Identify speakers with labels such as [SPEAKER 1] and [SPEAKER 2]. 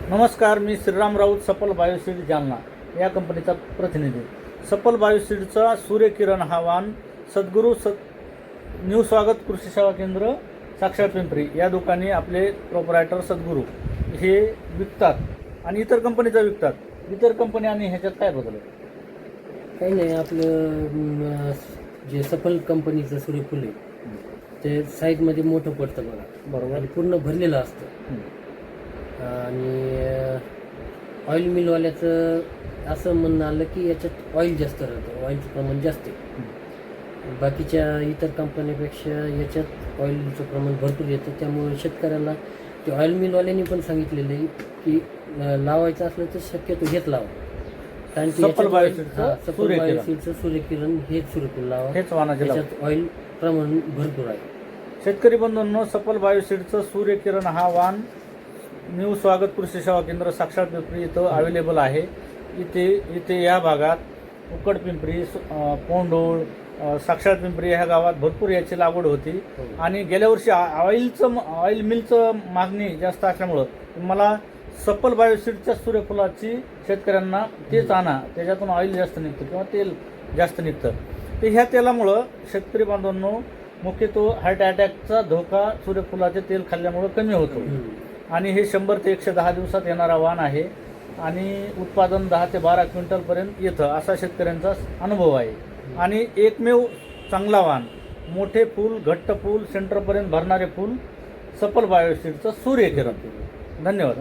[SPEAKER 1] नमस्कार, मी श्रीराम राऊत, सफल बायोसीड जालना या कंपनीचा प्रतिनिधी. सफल बायोसीडचा सूर्यकिरण हा वाण सद्गुरू न्यू स्वागत कृषी सेवा केंद्र साक्षर पिंपरी या दुकानी आपले प्रोपरायटर सद्गुरू हे विकतात आणि इतर कंपनीचा विकतात. इतर कंपनी आणि ह्याच्यात काय बदल आहे?
[SPEAKER 2] काही नाही, आपलं जे सफल कंपनीचं सूर्यफूल आहे ते साईजमध्ये मोठं पडतं बघा, बरोबर, आणि पूर्ण भरलेलं असतं. आणि ऑइल मिलवाल्याचं असं म्हणणं आलं की याच्यात ऑइल जास्त राहतं, ऑइलचं प्रमाण जास्त आहे. बाकीच्या इतर कंपन्यापेक्षा याच्यात ऑइलचं प्रमाण भरपूर येतं. त्यामुळे शेतकऱ्याला ते ऑइल मिलवाल्यांनी पण सांगितलेलं आहे की लावायचं असलं तर शक्यतो हेच लावा, कारण की
[SPEAKER 1] सफल
[SPEAKER 2] बायोसीडचं सूर्यकिरण हेच सूर्यफूल लावा,
[SPEAKER 1] हेच वाणाचे लावा.
[SPEAKER 2] याच्यात ऑइल प्रमाण भरपूर आहे.
[SPEAKER 1] शेतकरी बंधूंनो, सफल बायोसीडचं सूर्यकिरण हा वाण न्यू स्वागत कृषी सेवा केंद्र साक्षर पिंपरी इथं अवेलेबल आहे. इथे या भागात उकड पिंपरी, पोंडोळ, साक्षर पिंपरी ह्या गावात भरपूर याची लागवड होती. आणि गेल्या वर्षी ऑइल मिलचं मागणी जास्त असल्यामुळं मला सफल बायोसीडच्या सूर्यफुलाची शेतकऱ्यांना तेच आणा, त्याच्यातून ऑइल जास्त निघतं किंवा तेल जास्त निघतं. तर ह्या तेलामुळं शेतकरी बांधवांनो मुख्यतः हार्ट अटॅकचा धोका सूर्यफुलाचे तेल खाल्ल्यामुळं कमी होतो. आणि हे 100 ते 110 दिवसात येणारा वाण आहे आणि उत्पादन 10 ते 12 क्विंटलपर्यंत येतं असा शेतकऱ्यांचा अनुभव आहे. आणि एकमेव चांगला वाण, मोठे फूल, घट्ट फूल, सेंटरपर्यंत भरणारे फूल, सफल बायोसीडचं सूर्यकिरण. धन्यवाद.